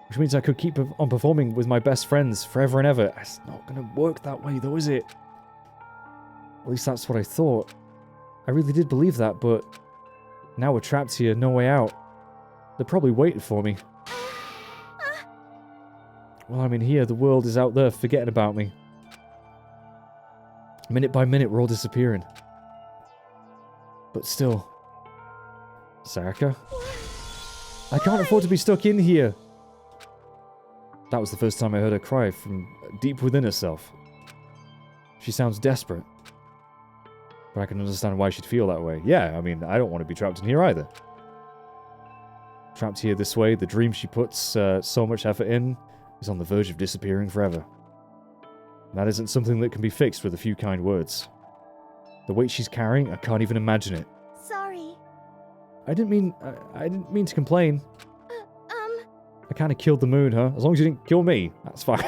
Which means I could keep on performing with my best friends forever and ever. It's not going to work that way though, is it? At least that's what I thought. I really did believe that, but now we're trapped here, no way out. They're probably waiting for me. Well, I'm in here, the world is out there forgetting about me. Minute by minute, we're all disappearing. But still... Sayaka? I can't afford to be stuck in here! That was the first time I heard her cry from deep within herself. She sounds desperate. But I can understand why she'd feel that way. Yeah, I mean, I don't want to be trapped in here either. Trapped here this way, the dream she puts so much effort in is on the verge of disappearing forever. And that isn't something that can be fixed with a few kind words. The weight she's carrying, I can't even imagine it. Sorry. I didn't mean to complain. I kind of killed the moon, huh? As long as you didn't kill me, that's fine.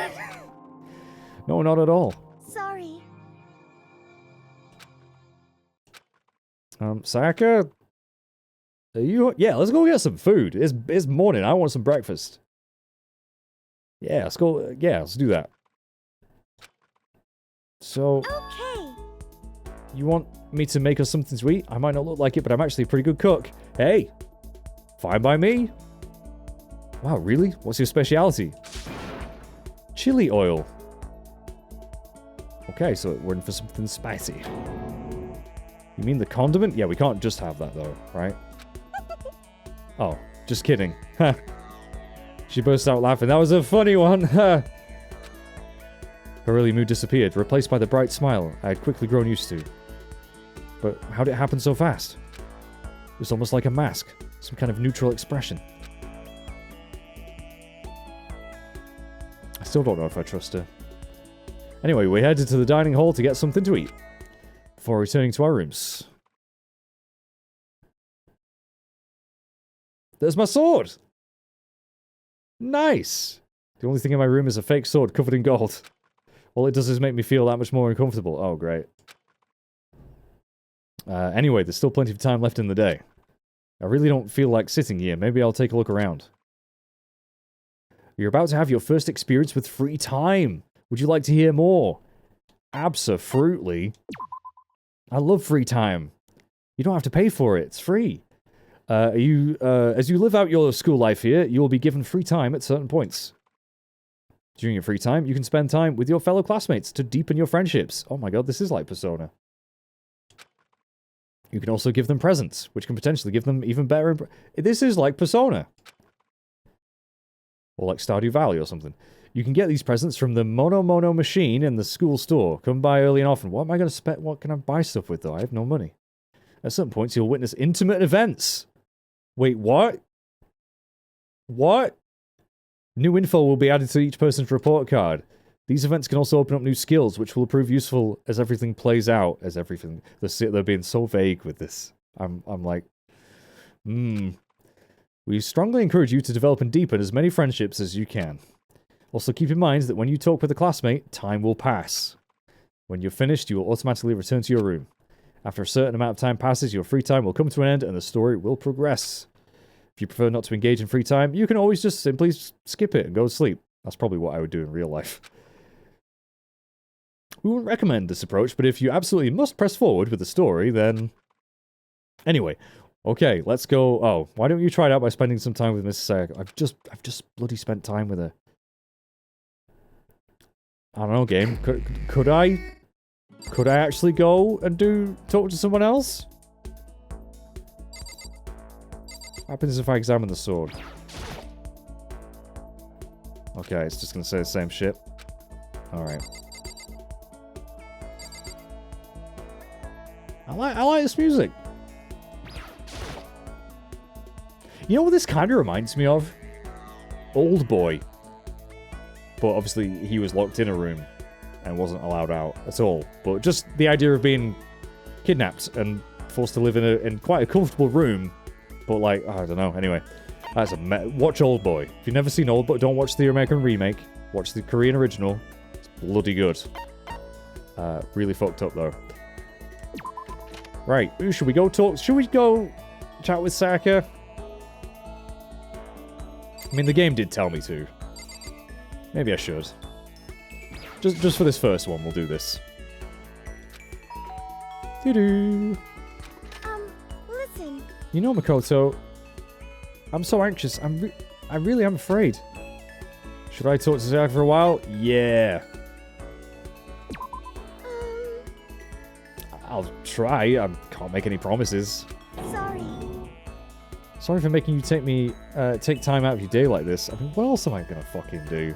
No, not at all. Sorry. Sayaka? Are you... Yeah, let's go get some food. It's morning. I want some breakfast. Yeah, let's go... Yeah, let's do that. So... Okay. You want me to make us something to eat? I might not look like it, but I'm actually a pretty good cook. Hey! Fine by me. Wow, really? What's your speciality? Chili oil. Okay, so we're in for something spicy. You mean the condiment? Yeah, we can't just have that though, right? Oh, just kidding. She burst out laughing. That was a funny one. Her early mood disappeared, replaced by the bright smile I had quickly grown used to. But how did it happen so fast? It was almost like a mask, some kind of neutral expression. I still don't know if I trust her. Anyway, we headed to the dining hall to get something to eat, before returning to our rooms. There's my sword! Nice! The only thing in my room is a fake sword covered in gold. All it does is make me feel that much more uncomfortable. Oh, great. Anyway, there's still plenty of time left in the day. I really don't feel like sitting here. Maybe I'll take a look around. You're about to have your first experience with free time. Would you like to hear more? Abso-fruitly. I love free time. You don't have to pay for it. It's free. As you live out your school life here, you will be given free time at certain points. During your free time, you can spend time with your fellow classmates to deepen your friendships. Oh my god, this is like Persona. You can also give them presents, which can potentially give them even better... This is like Persona. Or like Stardew Valley or something. You can get these presents from the Mono machine in the school store. Come by early and often. What am I going to spend? What can I buy stuff with, though? I have no money. At certain points, you'll witness intimate events. Wait, what? What? New info will be added to each person's report card. These events can also open up new skills, which will prove useful as everything plays out. As everything... They're being so vague with this. I'm like... We strongly encourage you to develop and deepen as many friendships as you can. Also keep in mind that when you talk with a classmate, time will pass. When you're finished, you will automatically return to your room. After a certain amount of time passes, your free time will come to an end and the story will progress. If you prefer not to engage in free time, you can always just simply skip it and go to sleep. That's probably what I would do in real life. We wouldn't recommend this approach, but if you absolutely must press forward with the story, then... Anyway, okay, let's go... Oh, why don't you try it out by spending some time with Mrs. Sayaka? I've just bloody spent time with her. I don't know, game. Could I actually go and talk to someone else? What happens if I examine the sword? Okay, it's just gonna say the same shit. Alright. I like this music. You know what this kind of reminds me of? Old Boy. But obviously he was locked in a room and wasn't allowed out at all. But just the idea of being kidnapped and forced to live in quite a comfortable room. But like, I don't know. Anyway, that's watch Old Boy. If you've never seen Old Boy, don't watch the American remake. Watch the Korean original. It's bloody good. Really fucked up though. Right, should we go talk? Should we go chat with Sayaka? I mean, the game did tell me to. Maybe I should. Just for this first one, we'll do this. Doo-doo. Listen. You know, Makoto, I'm so anxious. I really am afraid. Should I talk to Sayaka for a while? Yeah. I'll try. I can't make any promises. Sorry. Sorry for making you take time out of your day like this. I mean, what else am I gonna fucking do?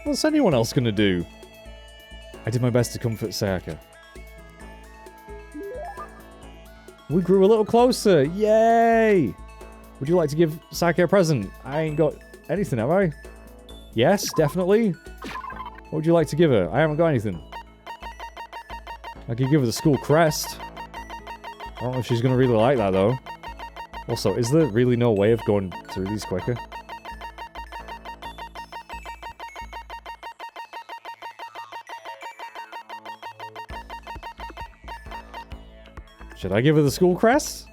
What's anyone else gonna do? I did my best to comfort Sayaka. We grew a little closer. Yay! Would you like to give Sayaka a present? I ain't got anything, have I? Yes, definitely. What would you like to give her? I haven't got anything. I could give her the school crest. I don't know if she's gonna really like that, though. Also, is there really no way of going through these quicker? Should I give her the school crest?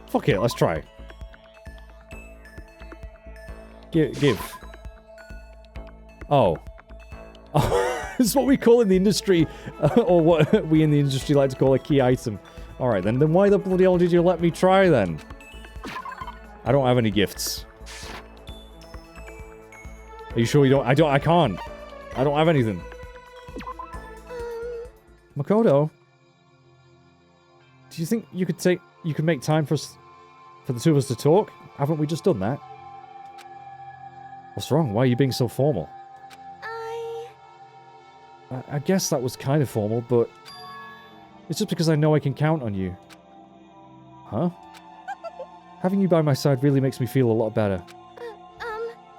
Fuck it, let's try. Give. Oh. It's what we call in the industry, or what we in the industry like to call a key item. Alright then why the bloody hell did you let me try then? I don't have any gifts. Are you sure you don't? I can't. I don't have anything. Makoto? Do you think you could make time for the two of us to talk? Haven't we just done that? What's wrong? Why are you being so formal? I guess that was kind of formal, but it's just because I know I can count on you. Huh? Having you by my side really makes me feel a lot better.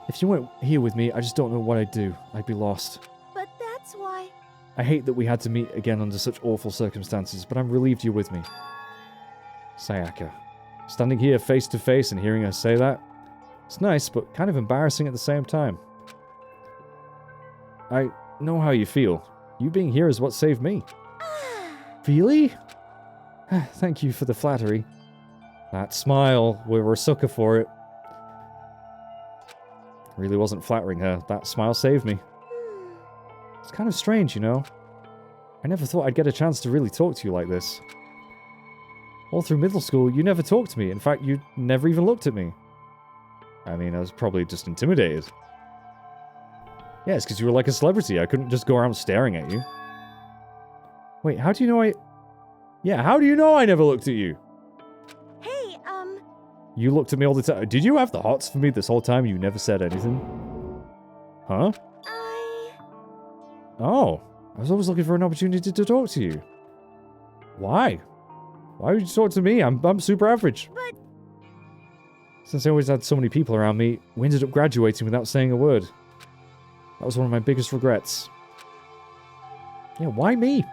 If you weren't here with me, I just don't know what I'd do. I'd be lost. But that's why... I hate that we had to meet again under such awful circumstances, but I'm relieved you're with me. Sayaka. Standing here face to face and hearing her say that, it's nice, but kind of embarrassing at the same time. I know how you feel. You being here is what saved me. Really? Thank you for the flattery. That smile, we were a sucker for it. Really wasn't flattering her. That smile saved me. It's kind of strange, you know. I never thought I'd get a chance to really talk to you like this. All through middle school, you never talked to me. In fact, you never even looked at me. I mean, I was probably just intimidated. Yeah, it's because you were like a celebrity. I couldn't just go around staring at you. Wait, how do you know I... Yeah, how do you know I never looked at you? Hey, You looked at me all the time. Did you have the hots for me this whole time? You never said anything? Huh? Oh, I was always looking for an opportunity to talk to you. Why? Why would you talk to me? I'm super average. But... Since I always had so many people around me, we ended up graduating without saying a word. That was one of my biggest regrets. Yeah, why me?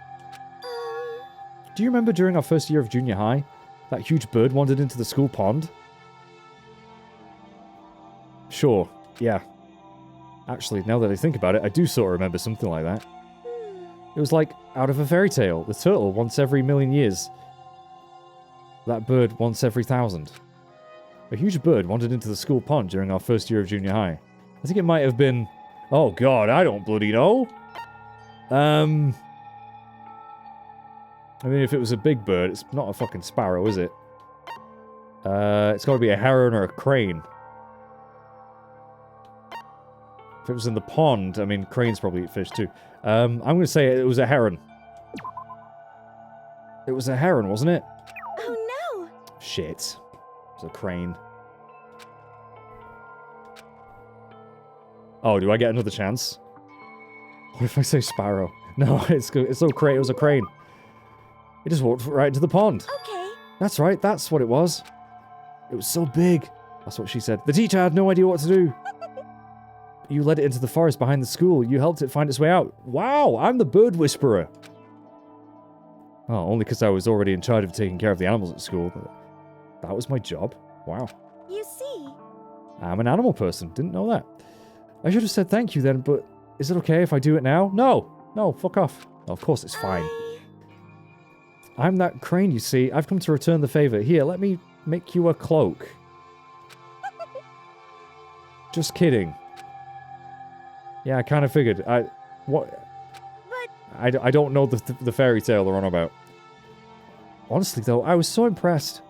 Do you remember during our first year of junior high, that huge bird wandered into the school pond? Sure, yeah. Actually, now that I think about it, I do sort of remember something like that. It was like out of a fairy tale. The turtle once every million years. That bird once every 1,000. A huge bird wandered into the school pond during our first year of junior high. I think it might have been... Oh god, I don't bloody know. I mean, if it was a big bird, it's not a fucking sparrow, is it? It's gotta be a heron or a crane. If it was in the pond, I mean, cranes probably eat fish too. I'm gonna say it was a heron. It was a heron, wasn't it? Oh no! Shit. It was a crane. Oh, do I get another chance? What if I say sparrow? No, it's so crane. It was a crane. It just walked right into the pond. Okay. That's right, that's what it was. It was so big. That's what she said. The teacher had no idea what to do. You led it into the forest behind the school. You helped it find its way out. Wow, I'm the bird whisperer. Oh, only because I was already in charge of taking care of the animals at school. That was my job. Wow. You see. I'm an animal person. Didn't know that. I should have said thank you then, but is it okay if I do it now? No. No, fuck off. Of course it's fine. I'm that crane, you see. I've come to return the favor. Here, let me make you a cloak. Just kidding. Yeah, I kind of figured. I don't know the fairy tale they're on about. Honestly, though, I was so impressed.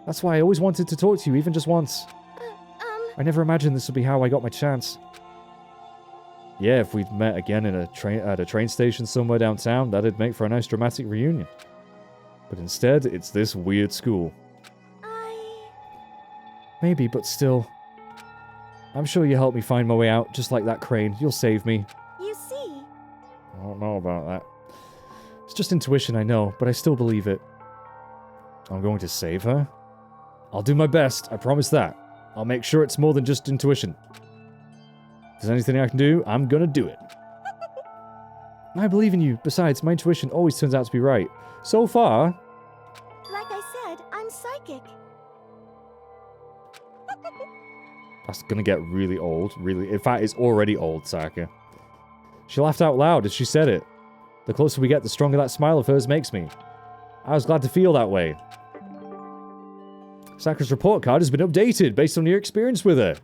That's why I always wanted to talk to you, even just once. I never imagined this would be how I got my chance. Yeah, if we'd met again in at a train station somewhere downtown, that'd make for a nice dramatic reunion. But instead, it's this weird school. Maybe, but still. I'm sure you helped me find my way out, just like that crane. You'll save me. You see. I don't know about that. It's just intuition, I know, but I still believe it. I'm going to save her? I'll do my best, I promise that. I'll make sure it's more than just intuition. If there's anything I can do, I'm gonna do it. I believe in you. Besides, my intuition always turns out to be right. So far... Like I said, I'm psychic. That's gonna get really old, really. In fact, it's already old, Sayaka. She laughed out loud as she said it. The closer we get, the stronger that smile of hers makes me. I was glad to feel that way. Sayaka's report card has been updated based on your experience with her.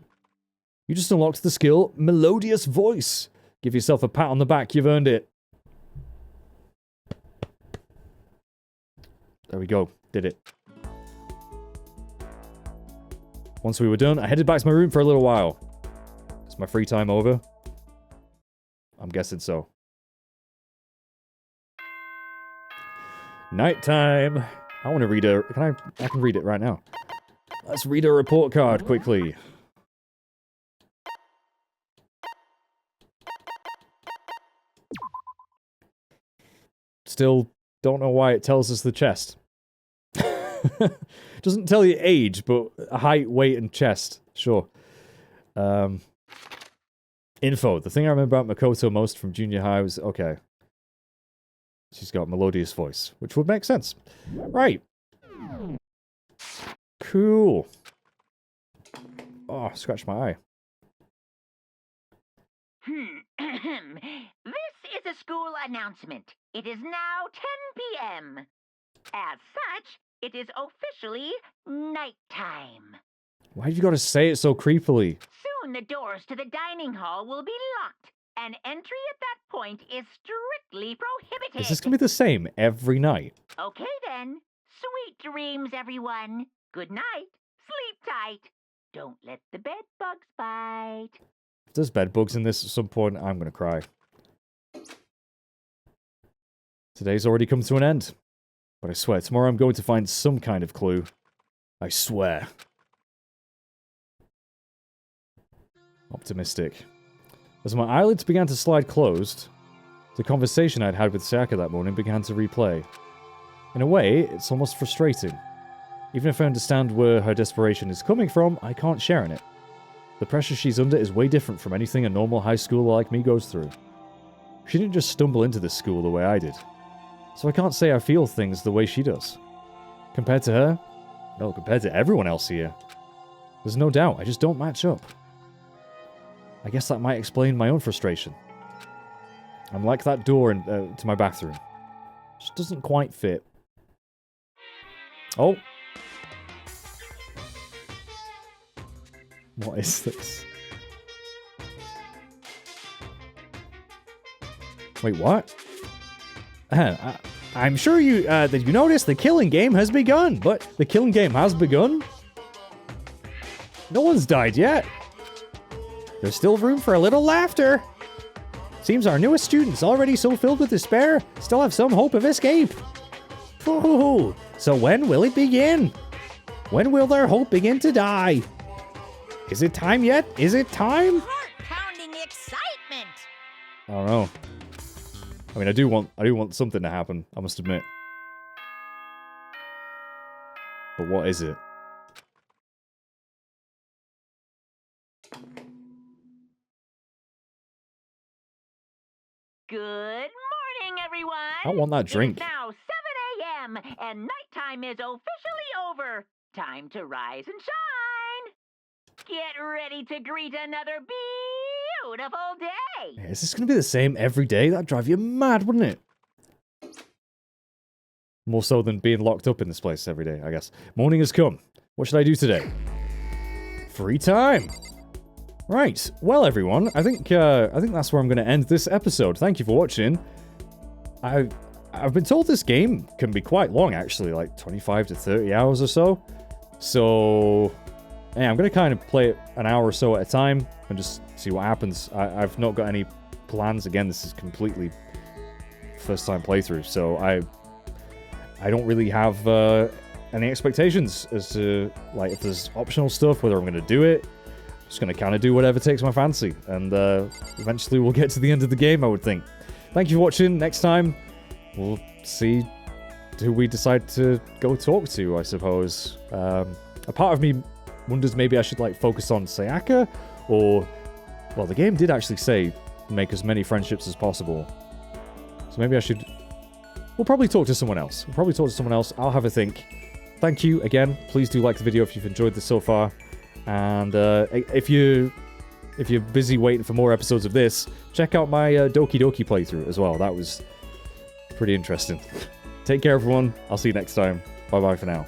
You just unlocked the skill, Melodious Voice. Give yourself a pat on the back, you've earned it. There we go, did it. Once we were done, I headed back to my room for a little while. Is my free time over? I'm guessing so. Nighttime. I want to read a... I can read it right now. Let's read a report card quickly. Still don't know why it tells us the chest. Doesn't tell you age, but height, weight, and chest. Sure. Info. The thing I remember about Makoto most from junior high was... Okay. She's got melodious voice, which would make sense. Right. Cool. Oh, scratch my eye. This is a school announcement. It is now 10 p.m. As such, it is officially nighttime. Why have you got to say it so creepily? Soon the doors to the dining hall will be locked, and entry at that point is strictly prohibited. Is this going to be the same every night? Okay then. Sweet dreams, everyone. Good night. Sleep tight. Don't let the bed bugs bite. If there's bed bugs in this at some point, I'm going to cry. Today's already come to an end. But I swear, tomorrow I'm going to find some kind of clue. I swear. Optimistic. As my eyelids began to slide closed, the conversation I'd had with Sayaka that morning began to replay. In a way, it's almost frustrating. Even if I understand where her desperation is coming from, I can't share in it. The pressure she's under is way different from anything a normal high schooler like me goes through. She didn't just stumble into this school the way I did. So I can't say I feel things the way she does. Compared to her? No, compared to everyone else here. There's no doubt, I just don't match up. I guess that might explain my own frustration. I'm like that door to my bathroom. Just doesn't quite fit. Oh. What is this? Wait, what? I'm sure that you noticed the killing game has begun, but the killing game has begun? No one's died yet. There's still room for a little laughter. Seems our newest students, already so filled with despair, still have some hope of escape. Ooh, so when will it begin? When will their hope begin to die? Is it time yet? Is it time? Heart-pounding excitement. I don't know. I mean, I do want something to happen, I must admit. But what is it? Good morning, everyone. I want that drink. It's now 7 a.m. and nighttime is officially over. Time to rise and shine. Get ready to greet another beautiful day. Is this going to be the same every day? That'd drive you mad, wouldn't it? More so than being locked up in this place every day, I guess. Morning has come. What should I do today? Free time. Right. Well, everyone, I think that's where I'm going to end this episode. Thank you for watching. I've been told this game can be quite long, actually, like 25 to 30 hours or so. So, yeah, I'm going to kind of play it an hour or so at a time and just see what happens. I've not got any plans. Again, this is completely first time playthrough, so I don't really have any expectations as to, like, if there's optional stuff, whether I'm going to do it. I'm just going to kind of do whatever takes my fancy, and eventually we'll get to the end of the game, I would think. Thank you for watching. Next time, we'll see who we decide to go talk to, I suppose. A part of me wonders maybe I should, like, focus on Sayaka, or... Well, the game did actually say make as many friendships as possible. So maybe I should... We'll probably talk to someone else. I'll have a think. Thank you again. Please do like the video if you've enjoyed this so far. And if you're busy waiting for more episodes of this, check out my Doki Doki playthrough as well. That was pretty interesting. Take care, everyone. I'll see you next time. Bye-bye for now.